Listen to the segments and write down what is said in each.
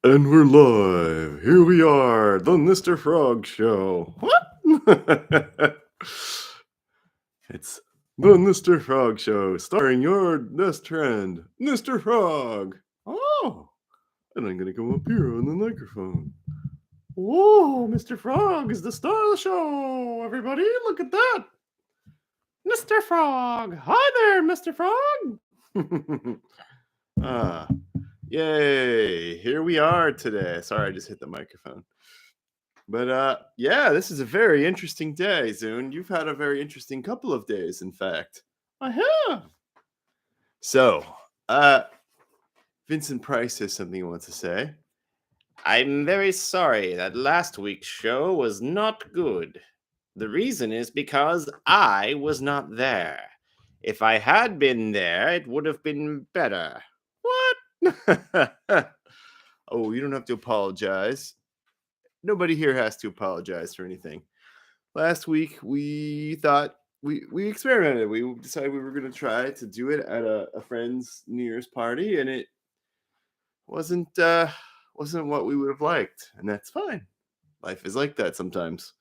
And we're live. Here we are, the Mr. Frog Show. What? It's the Mr. Frog Show, starring your best friend, Mr. Frog. Oh, and I'm gonna go up here on the microphone. Whoa, Mr. Frog is the star of the show. Everybody, look at that. Mr. Frog. Hi there, Mr. Frog. ah, Yay! Here we are today. Sorry, I just hit the microphone. But yeah, this is a very interesting day, Zoon. You've had a very interesting couple of days, in fact. I have. So, Vincent Price has something he wants to say. I'm very sorry that last week's show was not good. The reason is because I was not there. If I had been there, it would have been better. What? Oh, you don't have to apologize. Nobody here has to apologize for anything. Last week, we thought we experimented. We decided we were going to try to do it at a friend's New Year's party, and it wasn't what we would have liked, and that's fine. Life is like that sometimes.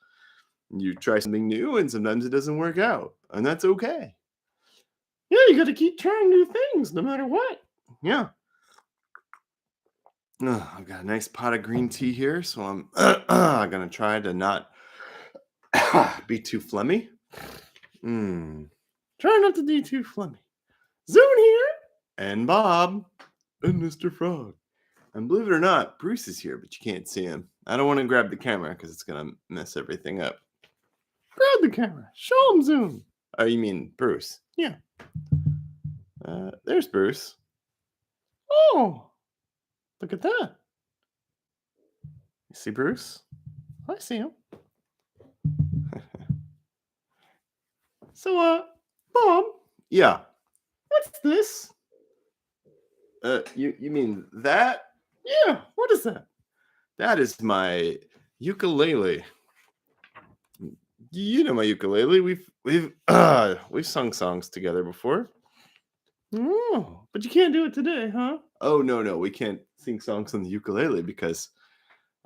You try something new, and sometimes it doesn't work out, and that's okay. Yeah, you got to keep trying new things, no matter what. Yeah. I've got a nice pot of green tea here, so I'm gonna try to not be too phlegmy. Try not to be too phlegmy. Zoon here, and Bob, and Mr. Frog. And believe it or not, Bruce is here, but you can't see him. I don't want to grab the camera because it's gonna mess everything up. Grab the camera. Show him Zoon. Oh, you mean Bruce? Yeah. There's Bruce. Oh, look at that. You see Bruce? I see him. So, Bob. Yeah. What's this? You mean that? Yeah. What is that? That is my ukulele. You know my ukulele. We've sung songs together before. Oh, but you can't do it today, huh? Oh no, we can't sing songs on the ukulele because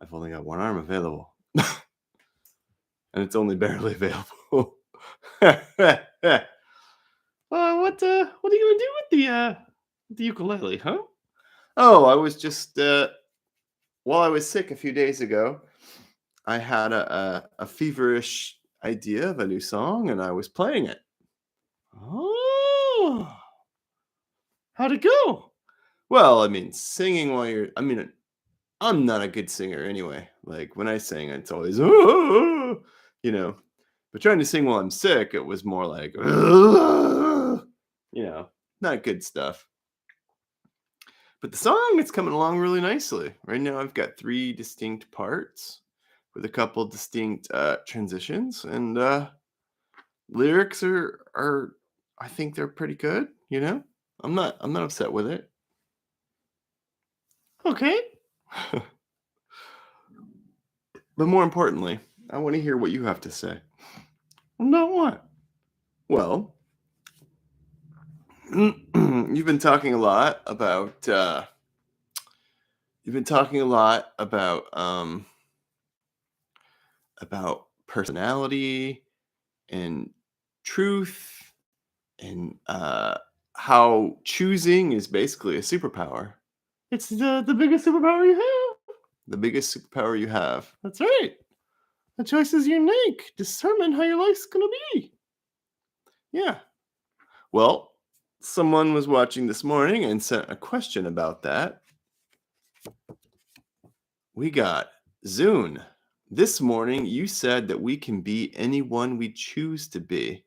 I've only got one arm available, and it's only barely available. What are you gonna do with the ukulele, huh? Oh, I was just while I was sick a few days ago, I had a feverish idea of a new song, and I was playing it. Oh, how'd it go? Well, I mean, singing while you're. I mean, I'm not a good singer anyway. Like when I sing, it's always, But trying to sing while I'm sick, it was more like, not good stuff. But the song, it's coming along really nicely. Right now, I've got 3 distinct parts with a couple distinct transitions, and lyrics are I think they're pretty good. I'm not upset with it. Okay. But more importantly, I want to hear what you have to say. About what? Well, you've been talking a lot about personality and truth and how choosing is basically a superpower. It's the biggest superpower you have. The biggest superpower you have. That's right. The choice is unique. Determine how your life's gonna be. Yeah. Well, someone was watching this morning and sent a question about that. We got Zoon. This morning, you said that we can be anyone we choose to be.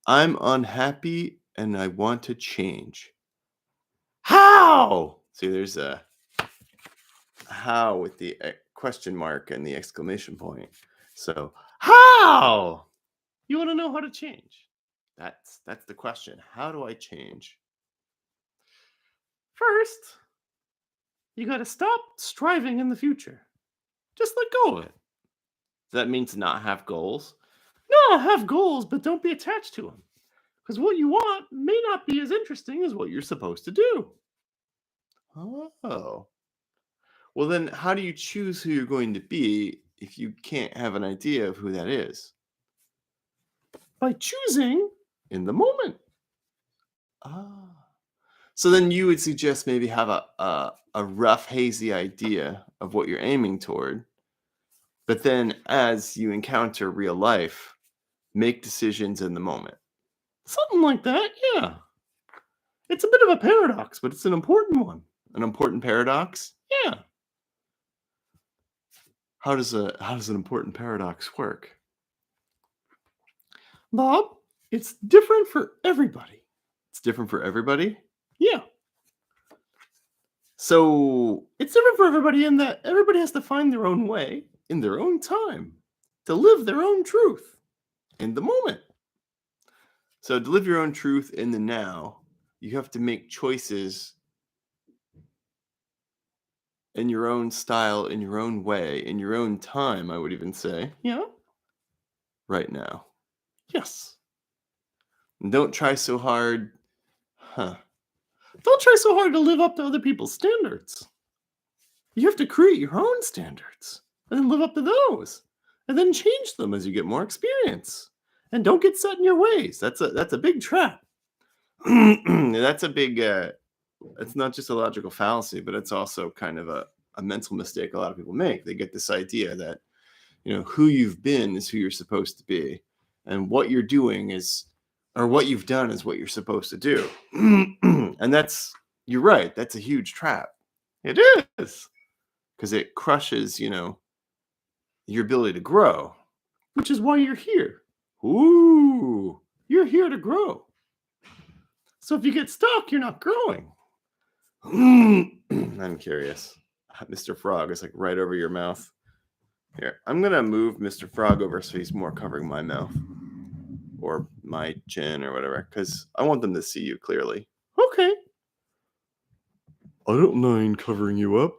I'm unhappy and I want to change. How? See, there's a how with the question mark and the exclamation point. So, how? You want to know how to change? That's the question. How do I change? First, you got to stop striving in the future. Just let go of it. Does that mean to not have goals? No, have goals, but don't be attached to them. Because what you want may not be as interesting as what you're supposed to do. Oh. Well, then how do you choose who you're going to be if you can't have an idea of who that is? By choosing in the moment. Ah. So then you would suggest maybe have a rough, hazy idea of what you're aiming toward. But then as you encounter real life, make decisions in the moment. Something like that, yeah. It's a bit of a paradox, but it's an important one. An important paradox? Yeah. How does an important paradox work? Bob, it's different for everybody. It's different for everybody? Yeah. So it's different for everybody in that everybody has to find their own way in their own time to live their own truth in the moment. So to live your own truth in the now, you have to make choices in your own style, in your own way, in your own time, I would even say. Yeah. Right now. Yes. And don't try so hard. Don't try so hard to live up to other people's standards. You have to create your own standards and then live up to those and then change them as you get more experience. And don't get set in your ways. That's a big trap. That's a big it's not just a logical fallacy, but it's also kind of a mental mistake a lot of people make. They get this idea that who you've been is who you're supposed to be, and what you're doing is, or what you've done is what you're supposed to do. And you're right, that's a huge trap. It is, because it crushes your ability to grow, which is why you're here. Ooh, you're here to grow. So if you get stuck, you're not growing. I'm curious. Mr. Frog is like right over your mouth. Here, I'm gonna move Mr. Frog over so he's more covering my mouth or my chin or whatever, because I want them to see you clearly. Okay. I don't mind covering you up.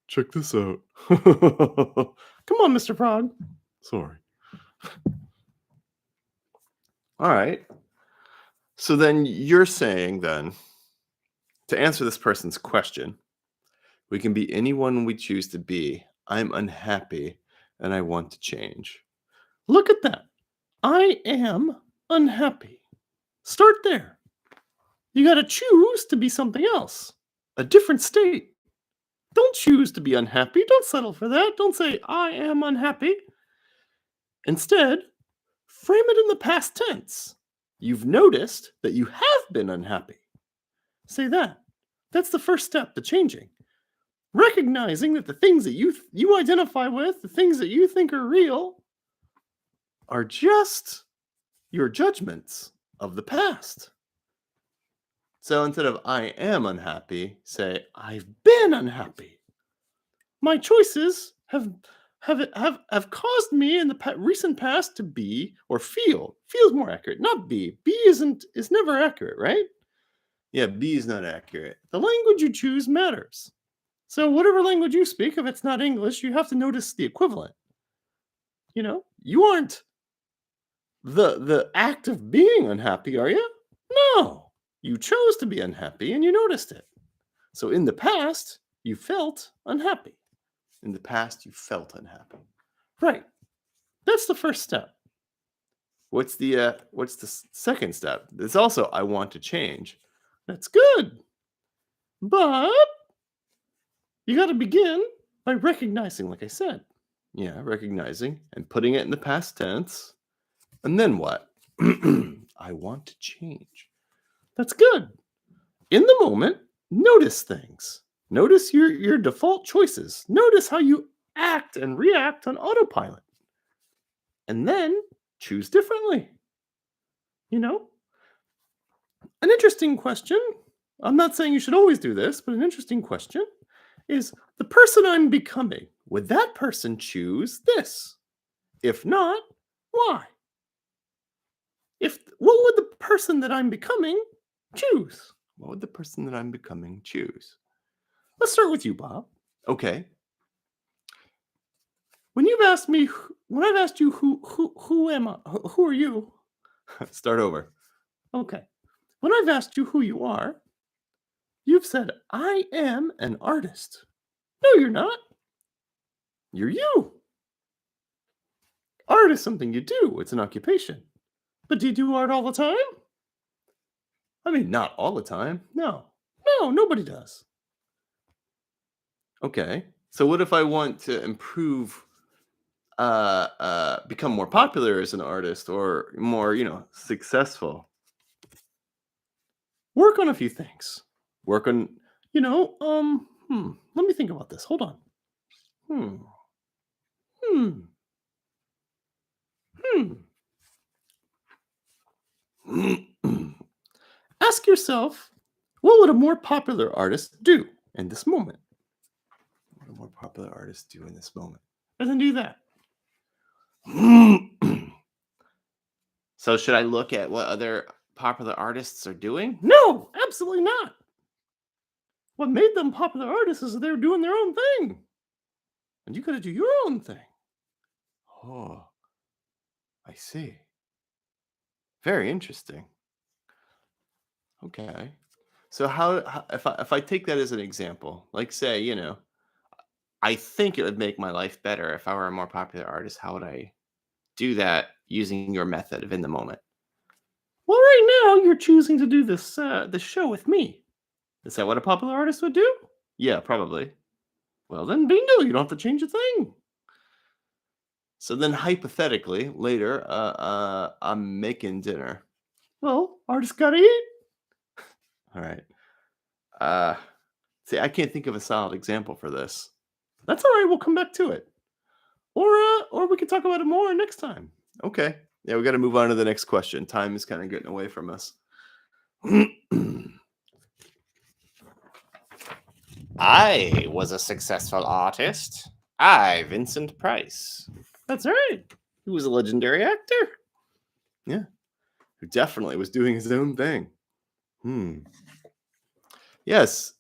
Check this out. Come on, Mr. Frog. Sorry. All right. So then you're saying then, to answer this person's question, we can be anyone we choose to be. I'm unhappy and I want to change. Look at that. I am unhappy. Start there. You got to choose to be something else, a different state. Don't choose to be unhappy. Don't settle for that. Don't say, I am unhappy. Instead, frame it in the past tense. You've noticed that you have been unhappy. Say that. That's the first step to changing. Recognizing that the things that you identify with, the things that you think are real, are just your judgments of the past. So instead of I am unhappy, say I've been unhappy. My choices have caused me in the recent past to be or feel. Feels more accurate, not be. Be is never accurate, right? Yeah, be is not accurate. The language you choose matters. So whatever language you speak, if it's not English, you have to notice the equivalent. You aren't the act of being unhappy, are you? No. You chose to be unhappy and you noticed it. So in the past, you felt unhappy. In the past, you felt unhappy. Right. That's the first step. What's the second step? It's also I want to change. That's good. But you got to begin by recognizing, like I said. Yeah, recognizing and putting it in the past tense. And then what? I want to change. That's good. In the moment, notice things. Notice your default choices. Notice how you act and react on autopilot. And then choose differently. An interesting question, I'm not saying you should always do this, but an interesting question is the person I'm becoming, would that person choose this? If not, why? What would the person that I'm becoming choose? What would the person that I'm becoming choose? Let's start with you, Bob. Okay. When I've asked you who am I, who are you? Start over. Okay. When I've asked you who you are, you've said, I am an artist. No, you're not. You're you. Art is something you do. It's an occupation. But do you do art all the time? I mean, not all the time. No. No, nobody does. Okay. So what if I want to improve become more popular as an artist or more, successful? Work on a few things. Work on, let me think about this. Hold on. Hmm. Hmm. Hmm. Ask yourself, what would a more popular artist do in this moment? What would a more popular artist do in this moment? And then do that. So should I look at what other popular artists are doing? No, absolutely not. What made them popular artists is that they were doing their own thing. And you got to do your own thing. Oh, I see. Very interesting. Okay. So how if I take that as an example, like say, I think it would make my life better if I were a more popular artist. How would I do that using your method of in the moment? Well, right now you're choosing to do this show with me. Is that what a popular artist would do? Yeah, probably. Well, then bingo, you don't have to change a thing. So then hypothetically, later, I'm making dinner. Well, artists gotta eat. All right. Uh See, I can't think of a solid example for this. That's all right, we'll come back to it. Or we can talk about it more next time. Okay. Yeah, we gotta move on to the next question. Time is kind of getting away from us. I was a successful artist. Vincent Price. That's right. He was a legendary actor. Yeah. Who definitely was doing his own thing. Yes.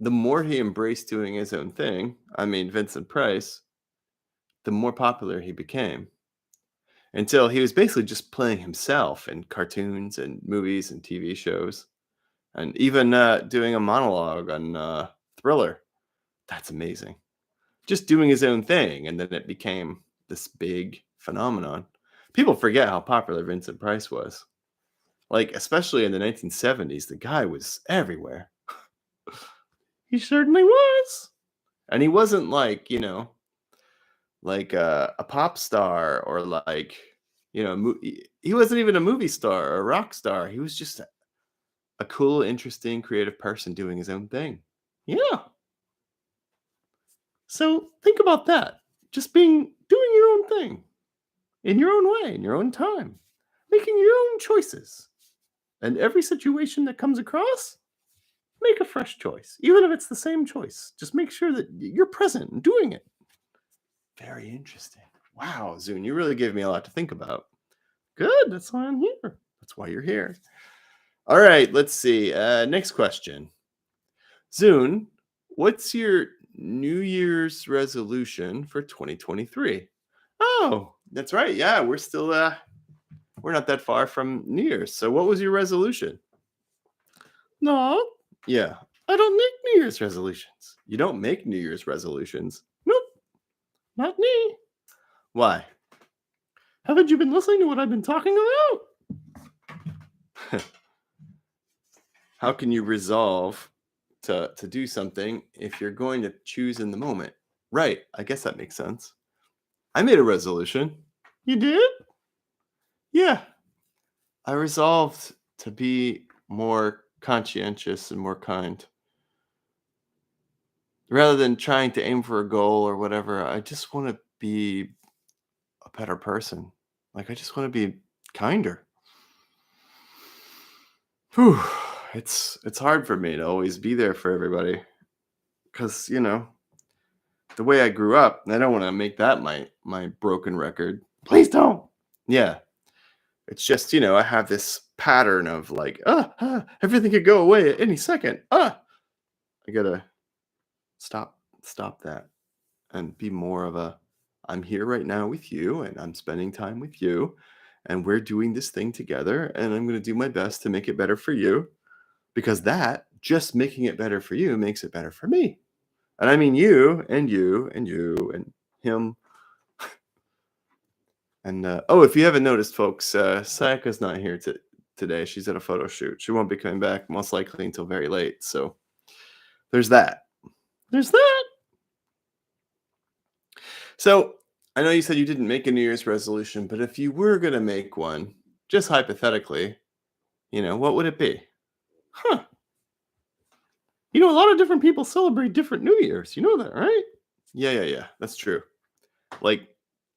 The more he embraced doing his own thing, I mean Vincent Price, the more popular he became. Until he was basically just playing himself in cartoons and movies and TV shows. And even doing a monologue on Thriller. That's amazing. Just doing his own thing, and then it became this big phenomenon. People forget how popular Vincent Price was. Like, especially in the 1970s, the guy was everywhere. He certainly was. And he wasn't like, like a pop star or like, he wasn't even a movie star or a rock star. He was just a cool, interesting, creative person doing his own thing. Yeah. So think about that. Just doing your own thing in your own way, in your own time, making your own choices. And every situation that comes across, make a fresh choice. Even if it's the same choice, just make sure that you're present and doing it. Very interesting. Wow, Zoon, you really gave me a lot to think about. Good. That's why I'm here. That's why you're here. All right, let's see. Next question. Zoon, what's your New Year's resolution for 2023? Oh, that's right. Yeah, we're still we're not that far from New Year's. So what was your resolution? No. Yeah. I don't make New Year's resolutions. You don't make New Year's resolutions? Nope. Not me. Why? Haven't you been listening to what I've been talking about? How can you resolve to do something if you're going to choose in the moment? Right. I guess that makes sense. I made a resolution. You did? Yeah. I resolved to be more conscientious and more kind. Rather than trying to aim for a goal or whatever, I just want to be a better person. Like, I just want to be kinder. Whew. It's hard for me to always be there for everybody. Because, the way I grew up, I don't want to make that my broken record. Please don't. Yeah. It's just, I have this pattern of like, everything could go away at any second. I gotta stop that and be more of I'm here right now with you and I'm spending time with you and we're doing this thing together and I'm gonna do my best to make it better for you because that just making it better for you makes it better for me. And I mean you and you and you and him. And if you haven't noticed, folks, Sayaka's not here today. She's at a photo shoot. She won't be coming back most likely until very late. So there's that. There's that. So I know you said you didn't make a New Year's resolution, but if you were going to make one, just hypothetically, what would it be? Huh. A lot of different people celebrate different New Years. You know that, right? Yeah. That's true. Like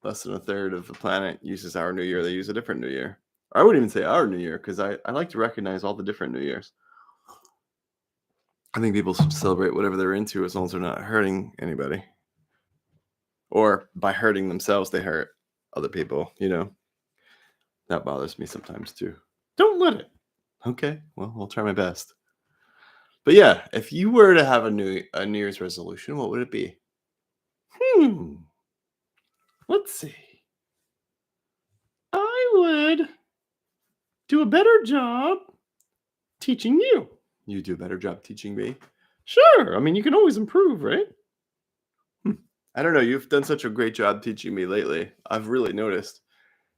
less than a third of the planet uses our New Year. They use a different New Year. I wouldn't even say our New Year because I like to recognize all the different New Years. I think people should celebrate whatever they're into as long as they're not hurting anybody. Or by hurting themselves, they hurt other people, That bothers me sometimes too. Don't let it. Okay, well, I'll try my best. But yeah, if you were to have a New Year's resolution, what would it be? Let's see. I would do a better job teaching you. You do a better job teaching me? Sure. I mean, you can always improve, right? I don't know. You've done such a great job teaching me lately. I've really noticed.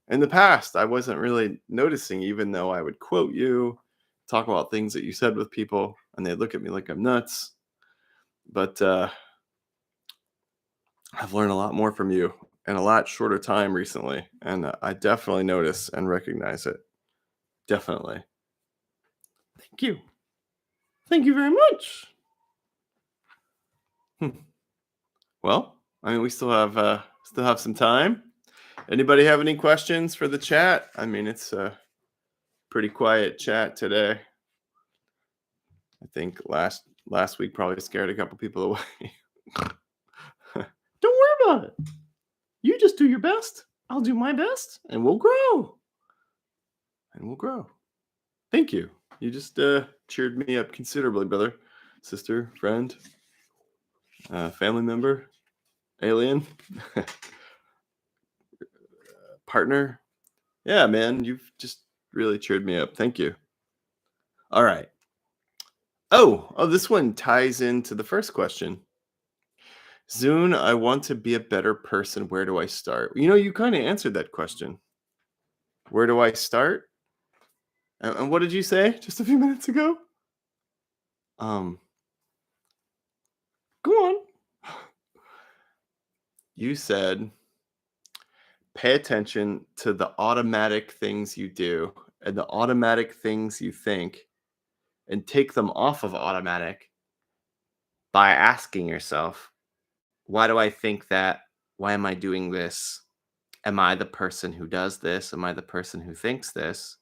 In the past, I wasn't really noticing, even though I would quote you, talk about things that you said with people, and they'd look at me like I'm nuts. But I've learned a lot more from you in a lot shorter time recently, and I definitely notice and recognize it. Definitely. Thank you. Thank you very much. Well, I mean, we still have some time. Anybody have any questions for the chat? I mean, it's a pretty quiet chat today. I think last week probably scared a couple people away. Don't worry about it. You just do your best. I'll do my best, and we'll grow. Thank you. You just cheered me up considerably, brother, sister, friend, family member, alien, partner. Yeah, man, you've just really cheered me up. Thank you. All right. Oh, this one ties into the first question. Zoon, I want to be a better person. Where do I start? You kind of answered that question. Where do I start? And what did you say just a few minutes ago? Go on. You said pay attention to the automatic things you do and the automatic things you think and take them off of automatic by asking yourself, why do I think that? Why am I doing this? Am I the person who does this? Am I the person who thinks this?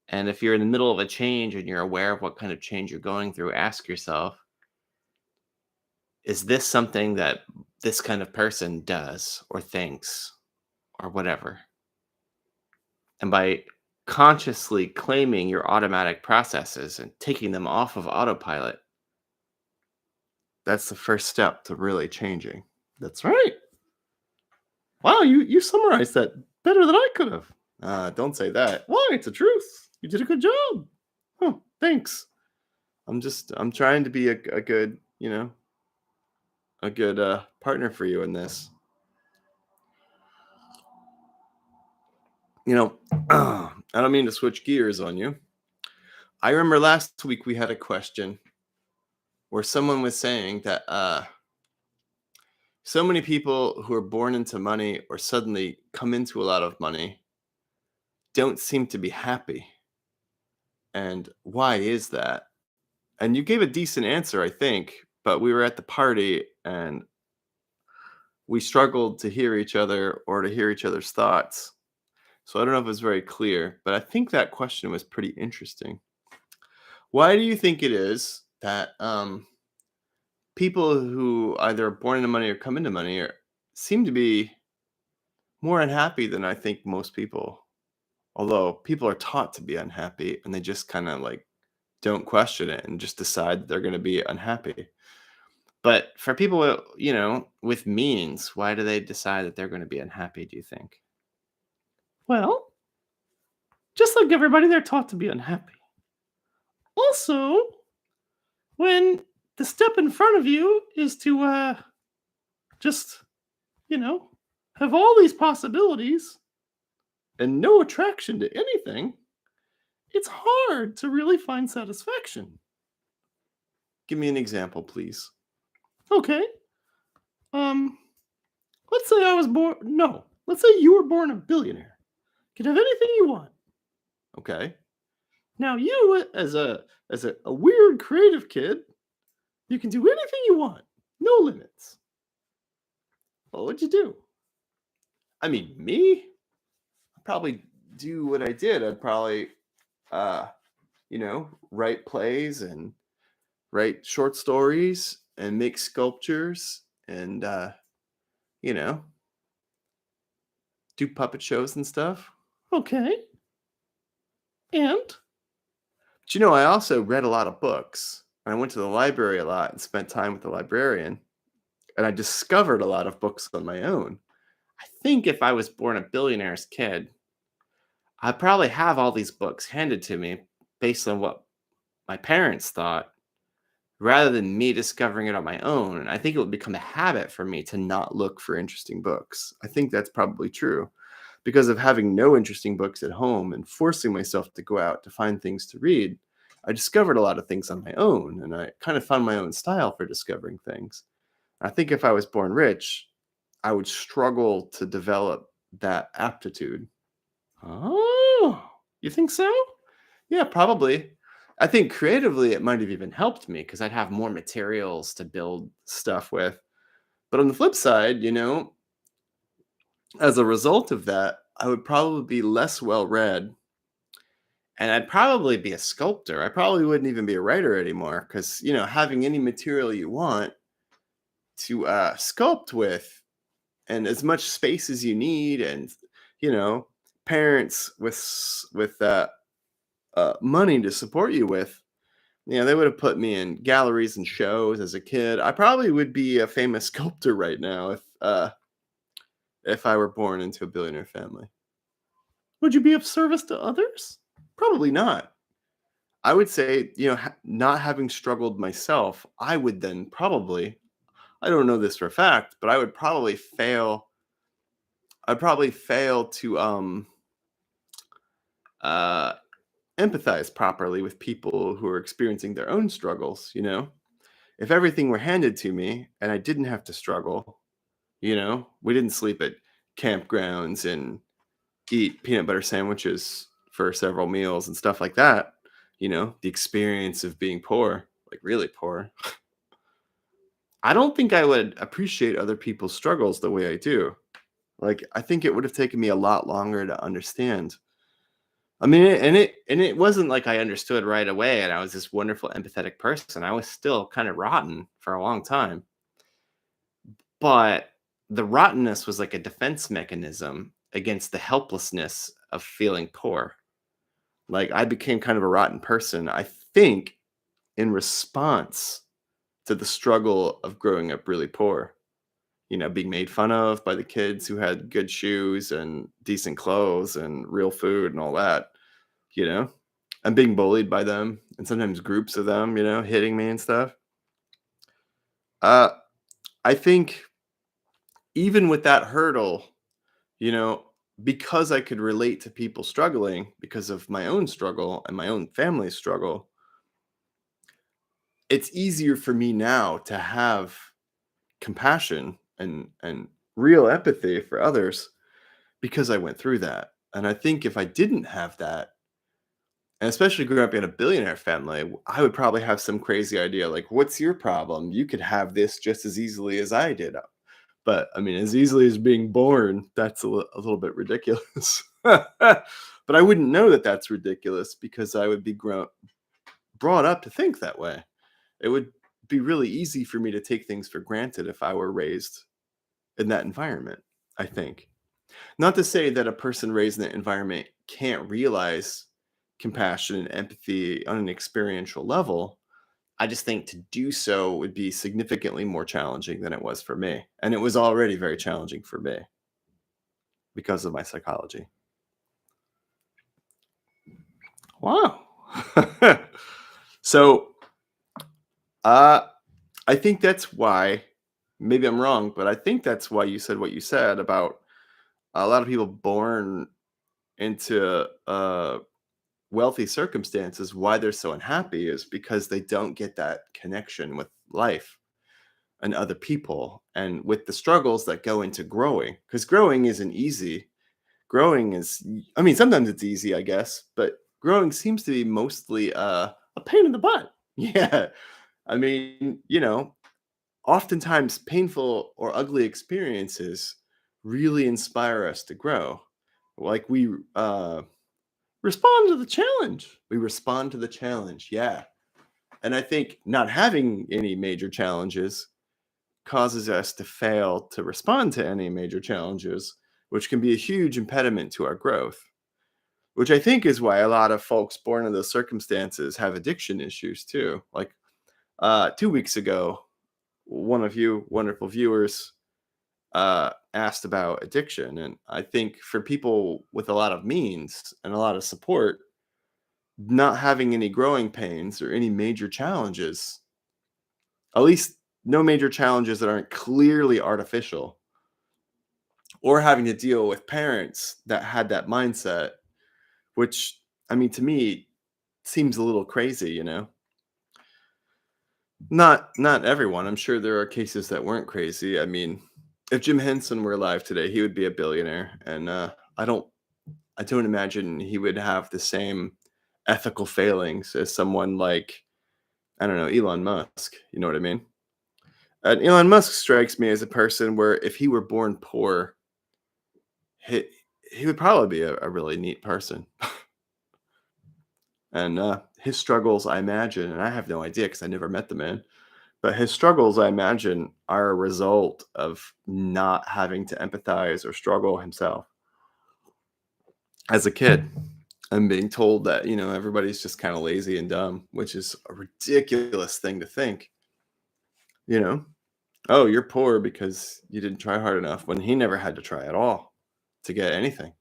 And if you're in the middle of a change and you're aware of what kind of change you're going through, ask yourself, is this something that this kind of person does or thinks or whatever? And by consciously claiming your automatic processes and taking them off of autopilot, that's the first step to really changing. That's right. Wow, you summarized that better than I could have. Don't say that. Why? It's the truth. You did a good job. Huh, thanks. I'm trying to be a good, a good partner for you in this. I don't mean to switch gears on you. I remember last week we had a question where someone was saying that so many people who are born into money or suddenly come into a lot of money don't seem to be happy. And why is that? And you gave a decent answer, I think, but we were at the party and we struggled to hear each other or to hear each other's thoughts. So I don't know if it was very clear, but I think that question was pretty interesting. Why do you think it is that people who either are born into money or come into money seem to be more unhappy than I think most people? Although people are taught to be unhappy and they just kind of like don't question it and just decide they're going to be unhappy. But for people, with means, why do they decide that they're going to be unhappy, do you think? Well, just like everybody, they're taught to be unhappy. Also, when the step in front of you is to just, have all these possibilities and no attraction to anything, it's hard to really find satisfaction. Give me an example, please. Okay. Let's say I was born. No, let's say you were born a billionaire. Could have anything you want. Okay. Now you, as a weird creative kid, you can do anything you want. No limits. What would you do? I mean, me? I'd probably do what I did. I'd probably, write plays and write short stories and make sculptures and, do puppet shows and stuff. Okay. And But I also read a lot of books. I went to the library a lot and spent time with the librarian. And I discovered a lot of books on my own. I think if I was born a billionaire's kid, I'd probably have all these books handed to me based on what my parents thought, rather than me discovering it on my own. And I think it would become a habit for me to not look for interesting books. I think that's probably true because of having no interesting books at home and forcing myself to go out to find things to read. I discovered a lot of things on my own, and I kind of found my own style for discovering things. I think if I was born rich, I would struggle to develop that aptitude. oh, you think so? Yeah, probably. I think creatively it might have even helped me because I'd have more materials to build stuff with. But on the flip side, as a result of that, I would probably be less well read. And I'd probably be a sculptor. I probably wouldn't even be a writer anymore because, having any material you want to sculpt with and as much space as you need and, parents with money to support you with, they would have put me in galleries and shows as a kid. I probably would be a famous sculptor right now if I were born into a billionaire family. Would you be of service to others? Probably not. I would say, not having struggled myself, I would then probably, I don't know this for a fact, but I would probably fail. I'd probably fail to empathize properly with people who are experiencing their own struggles. If everything were handed to me and I didn't have to struggle, we didn't sleep at campgrounds and eat peanut butter sandwiches for several meals and stuff like that. The experience of being poor, like really poor. I don't think I would appreciate other people's struggles the way I do. Like, I think it would have taken me a lot longer to understand. I mean, it wasn't like I understood right away and I was this wonderful, empathetic person. I was still kind of rotten for a long time. But the rottenness was like a defense mechanism against the helplessness of feeling poor. Like, I became kind of a rotten person, I think, in response to the struggle of growing up really poor. Being made fun of by the kids who had good shoes and decent clothes and real food and all that, and being bullied by them and sometimes groups of them, hitting me and stuff. I think even with that hurdle, because I could relate to people struggling because of my own struggle and my own family's struggle, it's easier for me now to have compassion and real empathy for others because I went through that. And I think if I didn't have that, and especially growing up in a billionaire family, I would probably have some crazy idea like, what's your problem? You could have this just as easily as I did. But I mean, as easily as being born, that's a little bit ridiculous. But I wouldn't know that that's ridiculous because I would be brought up to think that way. It would be really easy for me to take things for granted if I were raised in that environment, I think. Not to say that a person raised in that environment can't realize compassion and empathy on an experiential level. I just think to do so would be significantly more challenging than it was for me. And it was already very challenging for me because of my psychology. Wow. So, I think that's why, maybe I'm wrong, but I think that's why you said what you said about a lot of people born into wealthy circumstances, why they're so unhappy is because they don't get that connection with life and other people and with the struggles that go into growing. Because growing isn't easy. Growing is, I mean, sometimes it's easy, I guess, but growing seems to be mostly A pain in the butt. yeah. I mean, oftentimes painful or ugly experiences really inspire us to grow. Like Respond to the challenge. we respond to the challenge. Yeah. And I think not having any major challenges causes us to fail to respond to any major challenges, which can be a huge impediment to our growth, which I think is why a lot of folks born in those circumstances have addiction issues too. Like 2 weeks ago, one of you wonderful viewers asked about addiction. And I think for people with a lot of means and a lot of support, not having any growing pains or any major challenges, at least no major challenges that aren't clearly artificial, or having to deal with parents that had that mindset, which, I mean, to me, seems a little crazy. Not everyone. I'm sure there are cases that weren't crazy. I mean, if Jim Henson were alive today, he would be a billionaire, and I don't imagine he would have the same ethical failings as someone like, I don't know, Elon Musk. You know what I mean? And Elon Musk strikes me as a person where if he were born poor, he would probably be a really neat person. And his struggles, I imagine, and I have no idea because I never met the man, but his struggles, I imagine, are a result of not having to empathize or struggle himself as a kid and being told that, everybody's just kind of lazy and dumb, which is a ridiculous thing to think. Oh, you're poor because you didn't try hard enough, when he never had to try at all to get anything.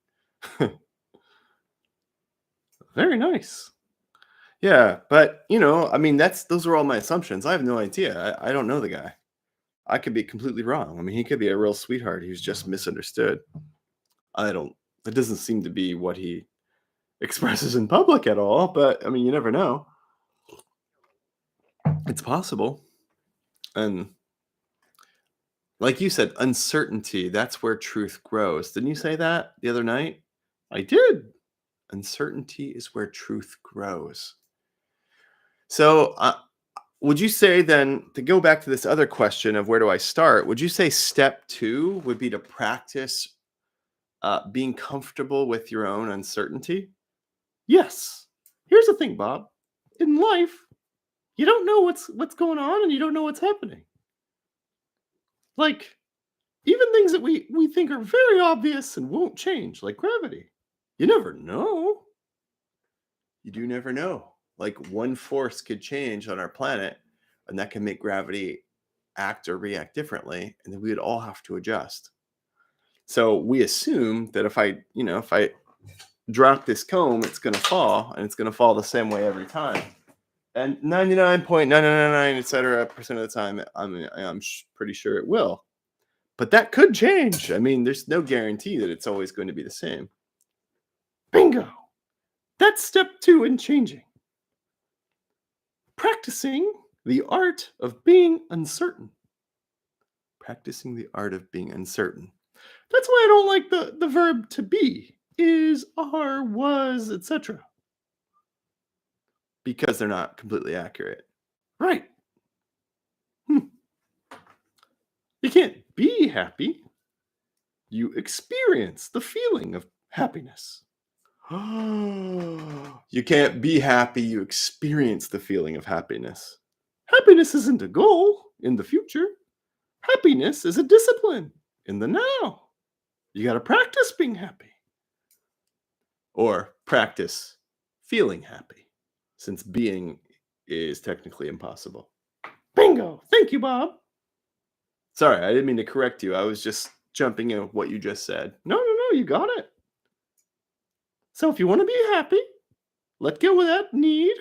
Very nice. Yeah, but I mean, those are all my assumptions. I have no idea. I don't know the guy. I could be completely wrong. I mean, he could be a real sweetheart who's just misunderstood. It doesn't seem to be what he expresses in public at all, but I mean, you never know. It's possible. And like you said, uncertainty, that's where truth grows. Didn't you say that the other night? I did. Uncertainty is where truth grows. So, would you say then, to go back to this other question of where do I start, would you say step 2 would be to practice being comfortable with your own uncertainty? Yes. Here's the thing, Bob. In life, you don't know what's going on and you don't know what's happening. Like, even things that we think are very obvious and won't change, like gravity. You never know. You do never know. Like one force could change on our planet, and that can make gravity act or react differently, and then we would all have to adjust. So we assume that if I drop this comb, it's going to fall, and it's going to fall the same way every time. And 99.999, etc. percent of the time, I'm pretty sure it will. But that could change. I mean, there's no guarantee that it's always going to be the same. Bingo. That's step 2 in changing. Practicing the art of being uncertain. Practicing the art of being uncertain. That's why I don't like the verb to be, is, are, was, etc. Because they're not completely accurate. Right. You can't be happy. You experience the feeling of happiness. You can't be happy, you experience the feeling of happiness. Happiness isn't a goal in the future. Happiness is a discipline in the now. You got to practice being happy. Or practice feeling happy, since being is technically impossible. Bingo. Thank you, Bob. Sorry, I didn't mean to correct you. I was just jumping in what you just said. No, you got it. So if you want to be happy, let go of that need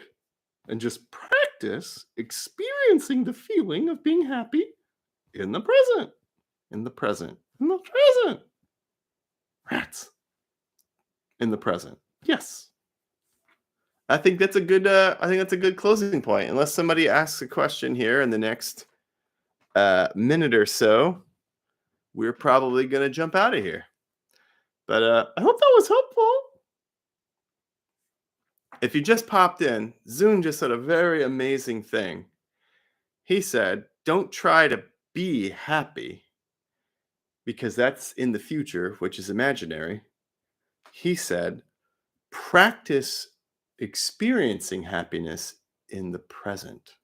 and just practice practice experiencing the feeling of being happy in the present. In the present. In the present. Rats. In the present. Yes. I think that's a good. I think that's a good closing point. Unless somebody asks a question here in the next minute or so, we're probably gonna jump out of here. But I hope that was helpful. if you just popped in, Zoon just said a very amazing thing. He said, "Don't try to be happy, because that's in the future, which is imaginary." He said, "Practice experiencing happiness in the present."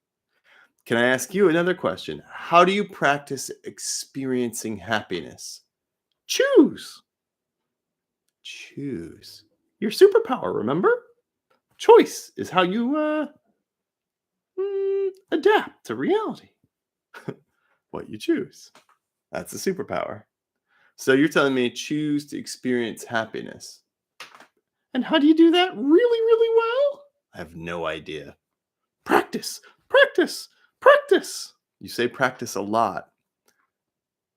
Can I ask you another question? How do you practice experiencing happiness? Choose. Choose. Your superpower, remember? Choice is how you adapt to reality. What you choose. That's a superpower. So you're telling me choose to experience happiness. And how do you do that really, really well? I have no idea. Practice, practice, practice. You say practice a lot.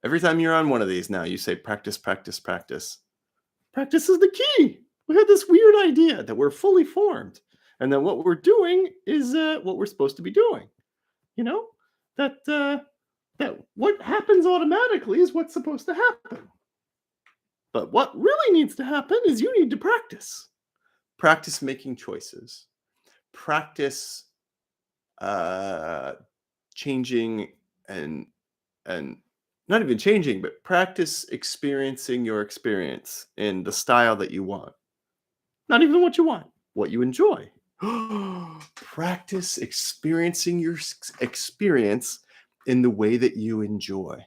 Every time you're on one of these now, you say practice, practice, practice. Practice is the key. We had this weird idea that we're fully formed and that what we're doing is what we're supposed to be doing. You know, that what happens automatically is what's supposed to happen. But what really needs to happen is you need to practice. Practice making choices. Practice changing and not even changing, but practice experiencing your experience in the style that you want. Not even what you want, what you enjoy. Practice experiencing your experience in the way that you enjoy.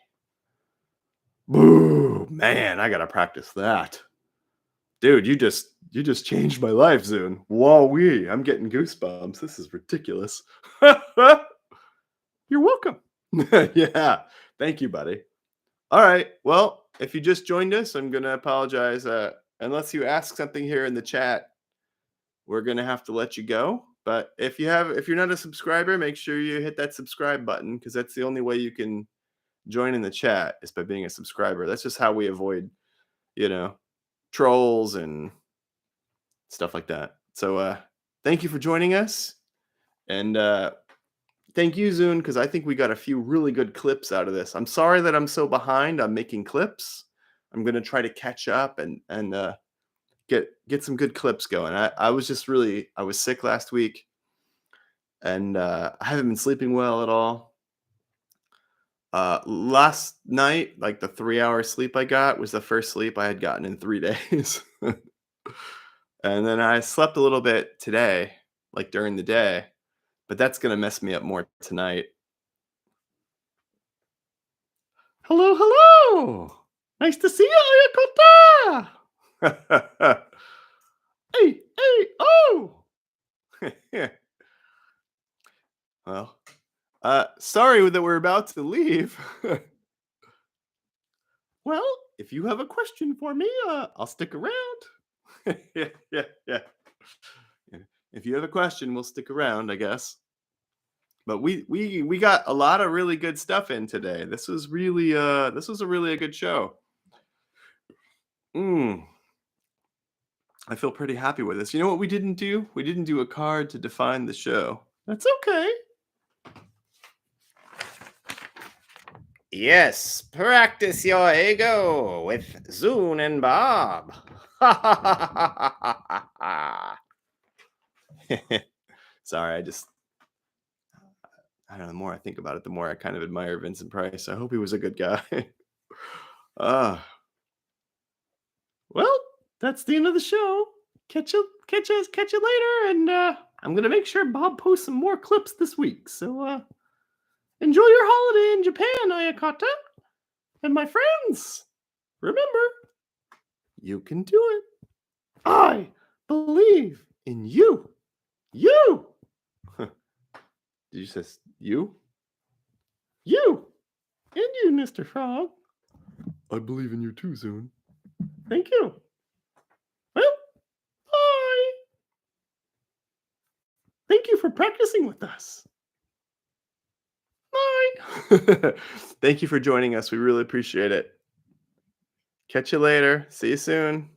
Boo, man, I gotta practice that. Dude, you just changed my life, Zoon. Wowee, I'm getting goosebumps. This is ridiculous. You're welcome. Yeah, thank you, buddy. All right, well, if you just joined us, I'm gonna apologize. Unless you ask something here in the chat, we're gonna have to let you go. But if you're not a subscriber, make sure you hit that subscribe button, because that's the only way you can join in the chat is by being a subscriber. That's just how we avoid, trolls and stuff like that. So thank you for joining us, and thank you, Zoon, because I think we got a few really good clips out of this. I'm sorry that I'm so behind on making clips. I'm gonna try to catch up and get some good clips going. I was sick last week, and I haven't been sleeping well at all. Last night, like the 3-hour sleep I got was the first sleep I had gotten in 3 days. And then I slept a little bit today, like during the day, but that's gonna mess me up more tonight. Hello, hello. Nice to see you, Ayakota. Hey, oh. Well, sorry that we're about to leave. Well, if you have a question for me, I'll stick around. yeah. If you have a question, we'll stick around, I guess. But we got a lot of really good stuff in today. This was really a really good show. I feel pretty happy with this. You know what we didn't do? We didn't do a card to define the show. That's okay. Yes, practice your ego with Zoon and Bob. Sorry, I don't know. The more I think about it, the more I kind of admire Vincent Price. I hope he was a good guy. Well, that's the end of the show. Catch you later, and I'm gonna make sure Bob posts some more clips this week. So enjoy your holiday in Japan, Ayakata. And my friends, remember, you can do it. I believe in you. You. Did you say you? You. And you, Mr. Frog. I believe in you too, Zoon. Thank you. Well, bye. Thank you for practicing with us. Bye. Thank you for joining us. We really appreciate it. Catch you later. See you soon.